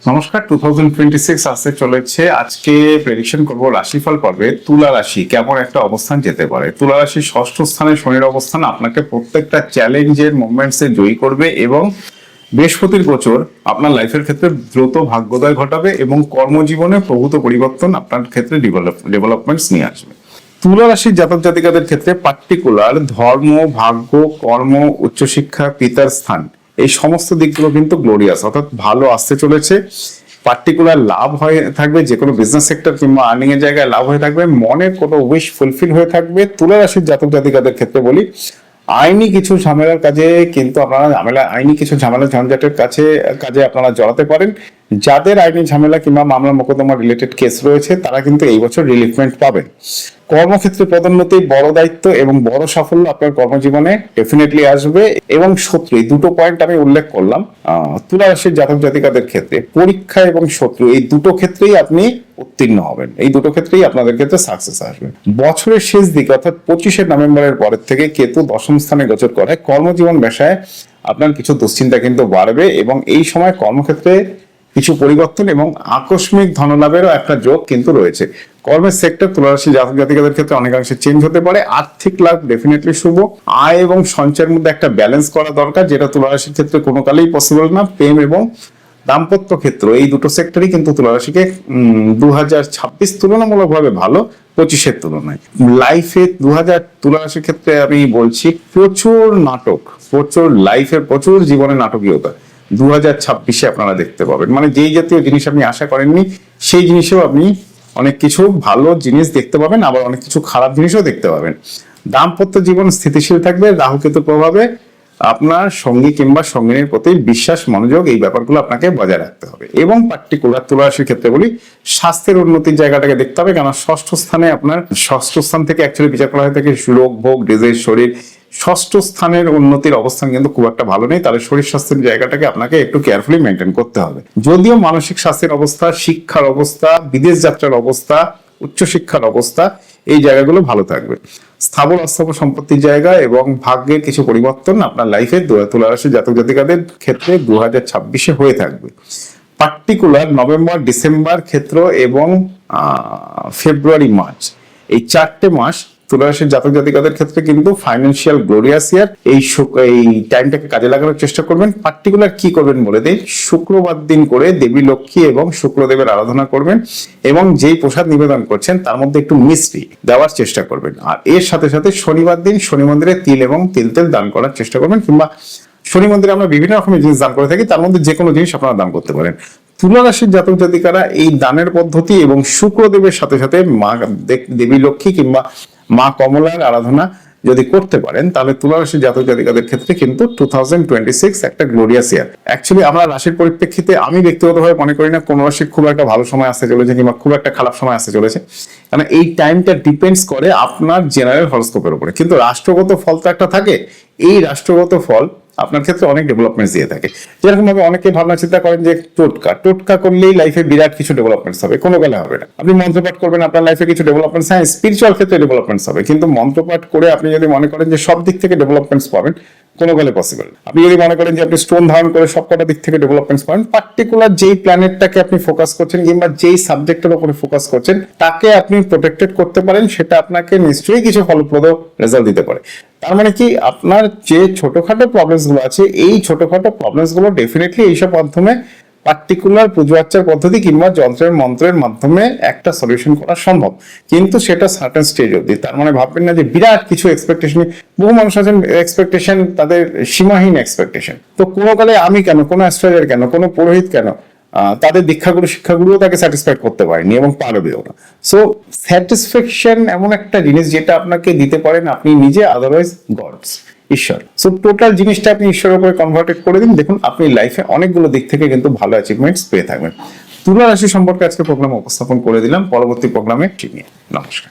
নমস্কার, 2026 আসতে চলেছে। আজকে প্রেডিকশন করব রাশিফল পর্বে তুলা রাশি কেমন একটা অবস্থান যেতে পারে। তুলা রাশি ষষ্ঠ স্থানে শনির অবস্থান আপনাকে প্রত্যেকটা চ্যালেঞ্জের মুভমেন্টসে জয়ী করবে এবং বৃহস্পতির গোচর আপনার লাইফের ক্ষেত্রে দ্রুত ভাগ্যোদয় ঘটাবে এবং কর্মজীবনে প্রভূত পরিবর্তন আপনার ক্ষেত্রে ডেভেলপমেন্টস নিয়ে আসবে। তুলা রাশির জাতক জাতিকাদের ক্ষেত্রে পার্টিকুলার ধর্ম, ভাগ্য, কর্ম, উচ্চশিক্ষা, পিতার স্থান এই সমস্ত দিকগুলো কিন্তু গ্লোরিয়াস অর্থাৎ ভালো আসতে চলেছে। পার্টিকুলার লাভ হয়ে থাকবে, যে কোনো বিজনেস সেক্টর কিংবা আর্নিং এর জায়গায় লাভ হয়ে থাকবে, মনের কোনো উইশ ফুলফিল হয়ে থাকবে। তুলা রাশির জাতক জাতিকাদের ক্ষেত্রে বলি, আইনি কিছু ঝামেলার কাজে কিন্তু আপনারা আইনি কিছু ঝামেলা ঝঞ্ঝাটের কাজে আপনারা জড়াতে পারেন। যাদের আইনি ঝামেলা কিংবা মামলা মোকদ্দমা রিলেটেড কেস রয়েছে তারা কিন্তু এই বছর রিলিফমেন্ট পাবেন। কর্মক্ষেত্রে পদোন্নতি, বড় দায়িত্ব এবং বড় সাফল্য আপনার কর্মজীবনে ডেফিনেটলি আসবে। এবং শত্রু, এই দুটো পয়েন্ট আমি উল্লেখ করলাম। তুলা রাশির জাতক জাতিকাদের ক্ষেত্রে পরীক্ষা এবং শত্রু এই দুটো ক্ষেত্রেই আপনি উত্তীর্ণ হবেন, এই দুটো ক্ষেত্রেই আপনাদের ক্ষেত্রে সাকসেস আসবে। বছরের শেষ দিকে অর্থাৎ 25শে নভেম্বরের পরের থেকে কেতু দশম স্থানে গোচর করে কর্মজীবন পেশায় আপনার কিছু দুশ্চিন্তা কিন্তু বাড়বে এবং এই সময় কর্মক্ষেত্রে কিছু পরিবর্তন এবং আকস্মিক ধনলাভেরও একটা যোগ কিন্তু রয়েছে। কর্মের সেক্টর তুলা রাশি জাতক জাতিকাদের ক্ষেত্রে অনেকাংশে চেঞ্জ হতে পারে। আর্থিক লাভ ডেফিনেটলি শুভ। আয় এবং সঞ্চয়ের মধ্যে একটা ব্যালেন্স করা দরকার, যেটা তুলা রাশির ক্ষেত্রে কোনো কালেই পসিবল না। প্রেম এবং দাম্পত্য ক্ষেত্র এই দুটো সেক্টরই কিন্তু তুলা রাশিকে 2026 তুলনামূলকভাবে ভালো 25-এর তুলনায়। লাইফে তুলা রাশির ক্ষেত্রে আমি বলছি প্রচুর নাটক, প্রচুর জীবনে নাটকীয়তা 2026-এ আপনারা দেখতে পাবেন। মানে যেই জাতীয় জিনিস আপনি আশা করেননি সেই জিনিসেও আপনি অনেক কিছু ভালো জিনিস দেখতে পাবেন, আবার অনেক কিছু খারাপ জিনিসও দেখতে পাবেন। দাম্পত্য জীবন স্থিতিশীল থাকবে। রাহু কেতুর প্রভাবে আপনার সঙ্গী কিংবা সঙ্গিনীর প্রতি বিশ্বাস, মনোযোগ এই ব্যাপারগুলো আপনাকে বজায় রাখতে হবে। এবং পার্টিকুলার তুলা রাশির ক্ষেত্রে বলি, স্বাস্থ্যের উন্নতির জায়গাটাকে দেখতে হবে, কারণ ষষ্ঠ স্থান থেকে অ্যাকচুয়ালি বিচার করা হয়ে থাকে রোগ ভোগ, ডিজিজ, শরীর। ষষ্ঠ স্থানের উন্নতির অবস্থান কিন্তু খুব একটা ভালো নেই, তাহলে শরীর স্বাস্থ্যের জায়গাটাকে আপনাকে একটু কেয়ারফুলি মেনটেন করতে হবে। যদিও মানসিক স্বাস্থ্যের অবস্থা, শিক্ষার অবস্থা, বিদেশ যাত্রার অবস্থা, উচ্চশিক্ষার অবস্থা এই জায়গাগুলো ভালো থাকবে। স্থাবর অস্থাবর সম্পত্তির জায়গা এবং ভাগ্যের কিছু পরিবর্তন আপনার লাইফে তুলা রাশির জাতক জাতিকাদের ক্ষেত্রে 2026-এ হয়ে থাকবে। পার্টিকুলার নভেম্বর, ডিসেম্বর ক্ষেত্র এবং ফেব্রুয়ারি, মার্চ এই 4টে মাস তুলা রাশির জাতক জাতিকাদের ক্ষেত্রে কিন্তু ফাইন্যান্সিয়াল গ্লোরিয়াস ইয়ার। এই টাইমটাকে কাজে লাগানোর চেষ্টা করবেন। পার্টিকুলার কি করবেন বলে দেই, শুক্রবার দিন করে দেবী লক্ষ্মী এবং শুক্রদেবের আরাধনা করবেন এবং যেই প্রসাদ নিবেদন করছেন তার মধ্যে একটু মিষ্টি দেওয়ার চেষ্টা করবেন। আর এর সাথে সাথে শনিবার দিন শনি মন্দিরে তিল এবং তেল দান করার চেষ্টা করবেন, কিংবা শনি মন্দিরে আমরা বিভিন্ন রকমের জিনিস দান করে থাকি, তার মধ্যে যে কোনো জিনিস আপনারা দান করতে পারেন। তুলা রাশির জাতক জাতিকারা এই দানের পদ্ধতি এবং শুক্রদেবের সাথে সাথে মা দেবী লক্ষ্মী কিংবা মা কমলার আরাধনা যদি করতে পারেন তাহলে তুলা রাশির জাতক জাতিকাদের ক্ষেত্রে কিন্তু 2026 একটা গ্লোরিয়াস ইয়ার। অ্যাকচুয়ালি আমরা রাশির পরিপ্রেক্ষিতে আমি ব্যক্তিগতভাবে মনে করি না কোন রাশির খুব একটা ভালো সময় আসতে চলেছে কিংবা খুব একটা খারাপ সময় আসতে চলেছে, কারণ এই টাইমটা ডিপেন্ডস করে আপনার জেনারেল হরোস্কোপের উপরে। কিন্তু রাষ্ট্রগত ফল তো একটা থাকে, এই রাষ্ট্রগত ফল আপনার ক্ষেত্রে অনেক ডেভেলপমেন্টস দিয়ে থাকে। যেরকম ভাবে অনেকে ভাবনা চিন্তা করেন যে টোটকা করলেই লাইফে বিরাট কিছু ডেভেলপমেন্টস হবে, কোনো বেলা হবে না। আপনি মন্ত্রপাঠ করবেন, আপনার লাইফে কিছু ডেভেলপমেন্টস, হ্যাঁ স্পিরিচুয়াল ক্ষেত্রে ডেভেলপমেন্টস হবে, কিন্তু মন্ত্রপাঠ করে আপনি যদি মনে করেন যে সব দিক থেকে ডেভেলপমেন্টস পাবেন, কোনো বেলে পসিবল। আপনি যদি মনে করেন যে আপনি স্টোন ধারণ করে সব কটা দিক থেকে ডেভেলপমেন্টস পাবেন, পার্টিকুলার যেই প্ল্যানেটটাকে আপনি ফোকাস করছেন কিংবা যেই সাবজেক্টের উপরে ফোকাস করছেন তাকে আপনি প্রোটেক্টেড করতে পারেন, সেটা আপনাকে নিশ্চয়ই কিছু ফলপ্রদ রেজাল্ট দিতে পারে। তার মানে কি, আপনার যে ছোটখাটো প্রবলেমস গুলো আছে এই ছোটখাটো প্রবলেমস গুলো ডেফিনেটলি এইসব মাধ্যমে পার্টিকুলার পুজো আর্চার পদ্ধতি কিংবা যন্ত্রের মন্ত্রের মাধ্যমে একটা সলিউশন করা সম্ভব, কিন্তু সেটা সার্টেন স্টেজ অবধি। তার মানে ভাববেন না যে বিরাট কিছু এক্সপেকটেশন। বহু মানুষ আছেন এক্সপেকটেশন, তাদের সীমাহীন এক্সপেকটেশন। তো কোনো কালে আমি কেন, কোনো অ্যাস্ট্রোলজার কেন, কোনো পুরোহিত কেন, তাদের শিক্ষাগুলো তাকে স্যাটিসফাইড করতে পারেনি এবং পারবেও না। সো স্যাটিসফ্যাকশন এমন একটা জিনিস যেটা আপনাকে দিতে পারেন আপনি নিজে, আদারওয়াইজ গডস, ঈশ্বর। সো টোটাল জিনিসটা আপনি ঈশ্বরের উপরে কনভার্টেড করে দিন, দেখুন আপনি লাইফে অনেকগুলো দিক থেকে কিন্তু ভালো অ্যাচিভমেন্টস পেয়ে থাকবেন। তুলা রাশি সম্পর্কে আজকে প্রোগ্রাম উপস্থাপন করে দিলাম, পরবর্তী প্রোগ্রামে ঠিক নিয়ে। নমস্কার।